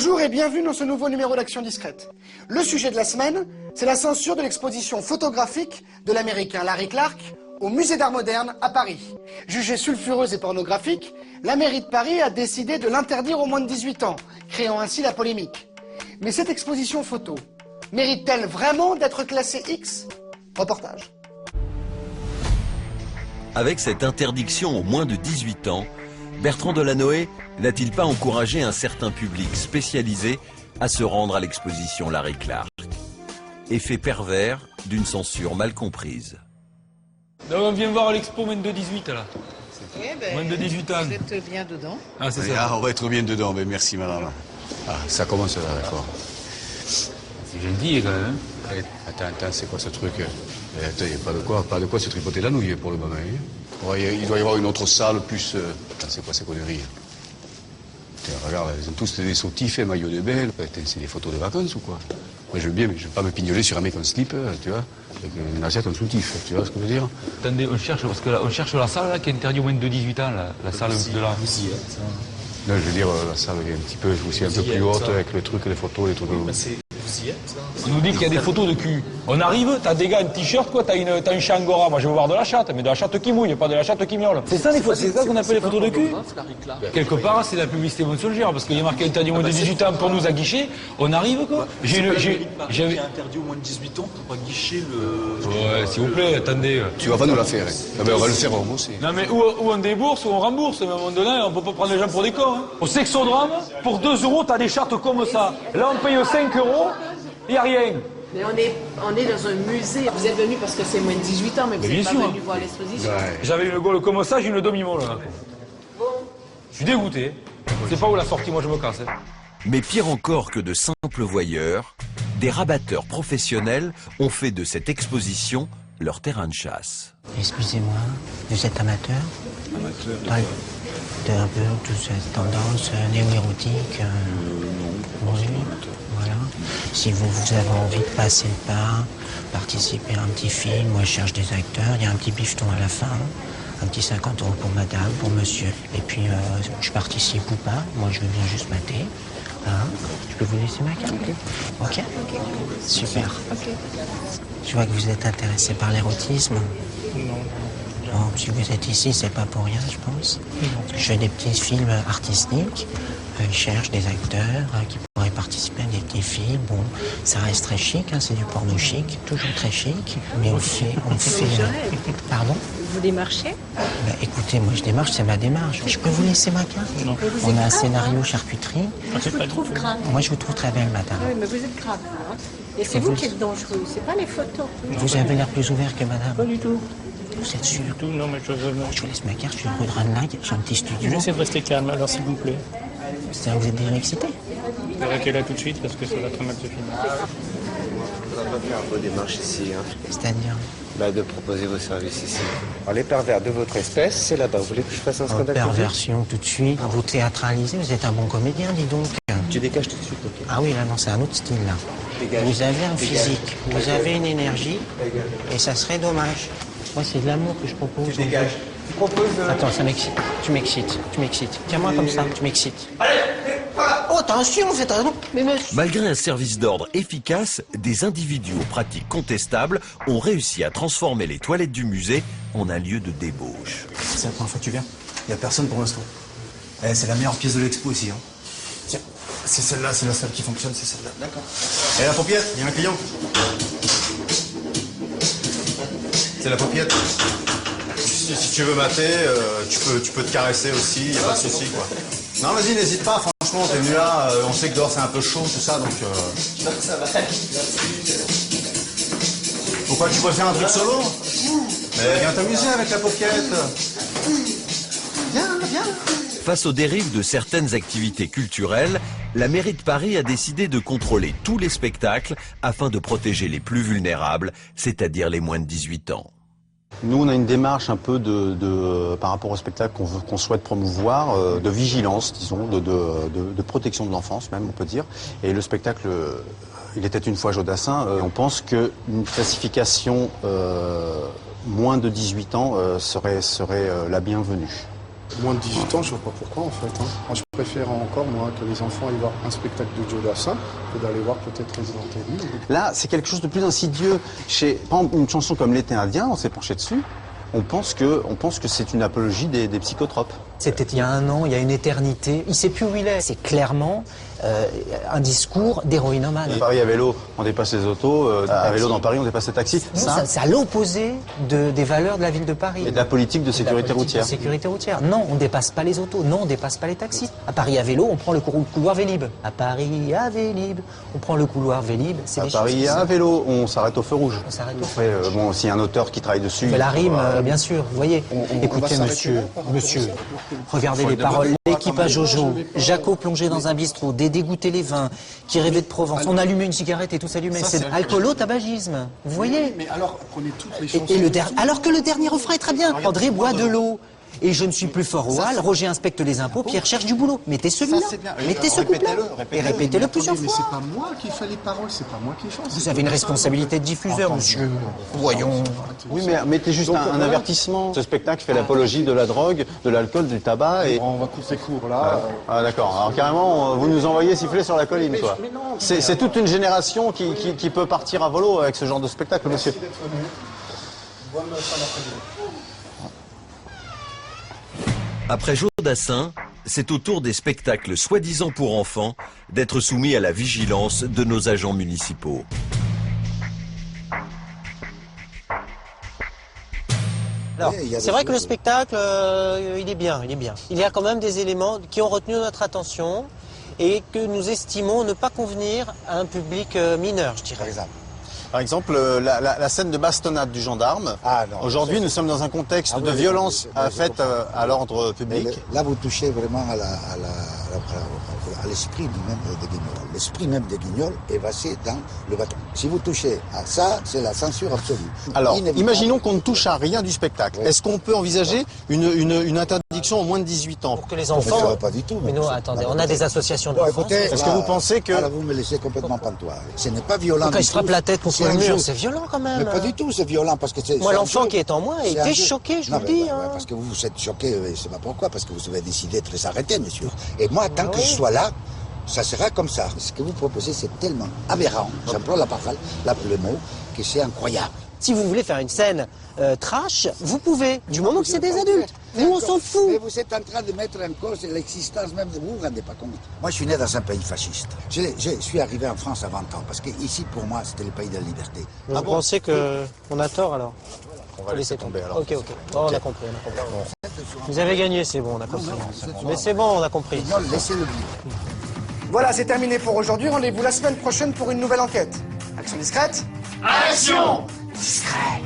Bonjour et bienvenue dans ce nouveau numéro d'Action Discrète. Le sujet de la semaine, c'est la censure de l'exposition photographique de l'américain Larry Clark au Musée d'Art Moderne à Paris. Jugée sulfureuse et pornographique, la mairie de Paris a décidé de l'interdire aux moins de 18 ans, créant ainsi la polémique. Mais cette exposition photo mérite-t-elle vraiment d'être classée X? Reportage. Avec cette interdiction aux moins de 18 ans, Bertrand Delanoë n'a-t-il pas encouragé un certain public spécialisé à se rendre à l'exposition Larry Clark? Effet pervers d'une censure mal comprise. Donc on vient voir l'expo moins de 18 là. Eh ben, Moins de 18 ans. Vous êtes bien dedans. Ah c'est ça. Ah, on va être bien dedans, mais merci madame. Ah, ça commence là, d'accord. C'est gentil quand même. Allez, attends, c'est quoi ce truc? Attends, il n'y a pas de quoi se tripoter la nouille pour le moment. Hein. Ouais, il doit y avoir une autre salle plus... Attends, c'est quoi ces conneries? Tiens, regarde, ils ont tous des sautifs et maillots de bain. C'est des photos de vacances ou quoi? Moi je veux bien, mais je ne vais pas me pignoler sur un mec en slip, tu vois, avec une assiette en soutif, tu vois ce que je veux dire? Attendez, on cherche, parce que là, on cherche la salle là, qui est interdite aux moins de 18 ans, là, la salle de la... Là, je veux dire, la salle est un petit peu, aussi un peu plus haute, avec le truc, les photos, les trucs... On nous dit qu'il y a des photos de cul. On arrive, t'as des gars en t-shirt, quoi, t'as une changora. Moi je veux voir de la chatte, mais de la chatte qui mouille, pas de la chatte qui miaule. C'est ça, c'est ça qu'on appelle les photos de cul? Quelque part, c'est la publicité mensongère, parce qu'il y a marqué interdit aux moins de 18 ans pour nous aguicher. On arrive, quoi. J'avais interdit aux moins de 18 ans pour aguicher le... Ouais, s'il vous plaît, attendez. Tu vas pas nous la faire, hein. Ah ben, on va le faire moi aussi. Non mais ou on débourse ou on rembourse, mais à un moment donné, on peut pas prendre les gens pour des cons. Hein. Au sexodrame, pour 2 euros, t'as des chattes comme ça. Là, on paye 5 euros, il n'y a rien. Mais on est dans un musée. Vous êtes venu parce que c'est moins de 18 ans, mais vous n'êtes pas venu voir l'exposition. Ouais. J'avais une gaule comme ça, j'ai une demi-molle là. Je suis dégoûté. C'est pas où la sortie, moi je me casse. Hein. Mais pire encore que de simples voyeurs, des rabatteurs professionnels ont fait de cette exposition leur terrain de chasse. Excusez-moi, vous êtes amateur? Amateur de un peu toute cette tendance néo-érotique non. Oui, voilà. Si vous avez envie de passer le pas, participer à un petit film, moi je cherche des acteurs, il y a un petit bifton à la fin, un petit 50 € pour madame, pour monsieur. Et puis je participe ou pas, moi je veux bien juste mater. Hein? Je peux vous laisser ma carte? Ok. Super. Okay. Je vois que vous êtes intéressé par l'érotisme. Non. Bon, si vous êtes ici, c'est pas pour rien, je pense. Parce que je fais des petits films artistiques. Je cherche des acteurs qui pourraient participer à des petits films. Bon, ça reste très chic, hein, c'est du porno chic, toujours très chic. Mais on fait... Pardon? Vous démarchez? Ben, écoutez, moi je démarche, c'est ma démarche. Je peux vous laisser ma carte? Non. On a un scénario charcuterie. Je vous trouve grave. Moi je vous trouve très belle, madame. Oui, mais vous êtes grave. Hein. Et c'est vous qui êtes dangereux, c'est pas les photos. Vous avez l'air plus ouvert que madame. Pas du tout. Vous êtes sûr? Tout, non, mais Je vous laisse ma carte, je suis rue de Ranelagh, j'ai un petit studio. je vais essayer de rester calme, alors s'il vous plaît. C'est-à-dire que vous êtes déjà excité? Vous verrez qu'elle est là tout de suite parce que ça va très mal se finir. On va pas faire vos démarches ici, hein. C'est-à-dire? De proposer vos services ici. Alors, les pervers de votre espèce, c'est là-bas. Vous voulez que je fasse un scandale? Perversion tout de suite. Vous théâtralisez, vous êtes un bon comédien, dis donc. Tu dégages tout de suite, ok? Ah oui, là non, c'est un autre style là. Dégage. Vous avez un Dégage. physique, vous avez une énergie, et ça serait dommage. Moi, c'est de l'amour que je propose. Tu dégages. Tu proposes... Attends, ça m'excite. Tu m'excites. Tiens-moi comme ça, tu m'excites. Oh, attention, faites attention. Mais monsieur... Malgré un service d'ordre efficace, des individus aux pratiques contestables ont réussi à transformer les toilettes du musée en un lieu de débauche. C'est la première fois que tu viens? Il n'y a personne pour l'instant. Eh, c'est la meilleure pièce de l'expo ici. Hein. Tiens, c'est celle-là, c'est la seule qui fonctionne, c'est celle-là. D'accord. Et la paupiette, il y a un client. C'est la paupiette. Si tu veux mater, tu peux te caresser aussi, il n'y a pas de souci, quoi. Non, vas-y, n'hésite pas, franchement, t'es venu là, on sait que dehors c'est un peu chaud, tout ça, donc... Ça va. Pourquoi tu préfères un truc solo? Mais viens t'amuser avec la paupiette. Viens. Face aux dérives de certaines activités culturelles, la mairie de Paris a décidé de contrôler tous les spectacles afin de protéger les plus vulnérables, c'est-à-dire les moins de 18 ans. Nous, on a une démarche un peu par rapport au spectacle qu'on souhaite promouvoir, de vigilance, disons, de protection de l'enfance même, on peut dire. Et le spectacle, il était une fois Jodassin, on pense qu'une classification moins de 18 ans serait la bienvenue. Moins de 18 ans, je vois pas pourquoi en fait. Moi, je préfère encore, moi, que les enfants aillent voir un spectacle de Joe Dassin que d'aller voir peut-être Resident Evil. Là, c'est quelque chose de plus insidieux. Par exemple, une chanson comme L'été indien, on s'est penché dessus. On pense que c'est une apologie des psychotropes. C'était il y a 1 an, il y a une éternité. Il sait plus où il est. C'est clairement un discours d'héroïnomane. À Paris à vélo, on dépasse les autos. À vélo dans Paris, on dépasse les taxis. C'est à l'opposé des valeurs de la ville de Paris. Et de la politique de sécurité routière. Sécurité routière. Non, on ne dépasse pas les autos. Non, on ne dépasse pas les taxis. À Paris à vélo, on prend le couloir Vélib. À Paris à Vélib, on prend le couloir Vélib. À Paris à vélo, on s'arrête au feu rouge. On s'arrête au feu rouge. Bon, s'il y a un auteur qui travaille dessus. Mais la rime, bien sûr. Vous voyez. Écoutez, monsieur. Regardez les paroles. L'équipage Jojo, Jaco plongé dans un bistrot, des dégoûtés les vins, qui rêvaient de Provence. On allumait une cigarette et tout s'allumait. C'est alcoolo-tabagisme. Vous voyez. Mais alors, prenez toutes les chansons. Alors que le dernier refrain est très bien. André boit de l'eau. Et je ne suis plus fort au hall, Roger inspecte les impôts, Pierre cherche du boulot. Mettez celui-là, mettez ce couplet. Et répétez-le plusieurs fois. Mais c'est pas moi qui fais les paroles, c'est pas moi qui chante. Vous avez une responsabilité de diffuseur, monsieur. Voyons. Oui, mais mettez juste un avertissement. Ce spectacle fait l'apologie de la drogue, de l'alcool, du tabac et... On va couper court, là. Ah d'accord. Alors carrément, vous nous envoyez siffler sur la colline, quoi. C'est toute une génération qui peut partir à volo avec ce genre de spectacle, monsieur. Après Joe Dassin, c'est au tour des spectacles soi-disant pour enfants d'être soumis à la vigilance de nos agents municipaux. Alors, c'est vrai que le spectacle, il est bien. Il y a quand même des éléments qui ont retenu notre attention et que nous estimons ne pas convenir à un public mineur, je dirais. Par exemple, la scène de bastonnade du gendarme. Aujourd'hui, nous sommes dans un contexte de violence faite à l'ordre public. Là, vous touchez vraiment à l'esprit même des Guignols. L'esprit même des Guignols est passé dans le bâton. Si vous touchez à ça, c'est la censure absolue. Alors, imaginons qu'on ne touche à rien du spectacle. Est-ce qu'on peut envisager une interdiction au moins de 18 ans? Pour que les enfants... Pas du tout. Mais non, attendez, on a des associations d'enfants. Est-ce que vous pensez que... Là, vous me laissez complètement pantois. Ce n'est pas violent. Quand il se frappe la tête contre le mur, c'est violent quand même. Mais pas du tout, c'est violent parce que c'est... Moi, l'enfant qui est en moi a été choqué, je vous le dis. Parce que vous êtes choqué, je ne sais pas pourquoi, parce que vous avez décidé de les arrêter, bien sûr. Et moi, tant que je sois là, ça sera comme ça. Ce que vous proposez, c'est tellement aberrant, j'emploie la parole, le mot, que c'est incroyable. Si vous voulez faire une scène trash, vous pouvez, du moment que c'est des adultes. Nous, on s'en fout. Mais vous êtes en train de mettre en cause l'existence même de vous, vous vous rendez pas compte. Moi, je suis né dans un pays fasciste. Je suis arrivé en France à 20 ans, parce que ici, pour moi, c'était le pays de la liberté. Vous pensez qu'on a tort, alors? On va laisser tomber, alors. Ok. Bon, on a compris. Vous avez gagné, c'est bon, on a compris. Mais c'est bon, on a compris. Non, laissez-le vivre. Voilà, c'est terminé pour aujourd'hui. Rendez-vous la semaine prochaine pour une nouvelle enquête. Action discrète. Action discrète.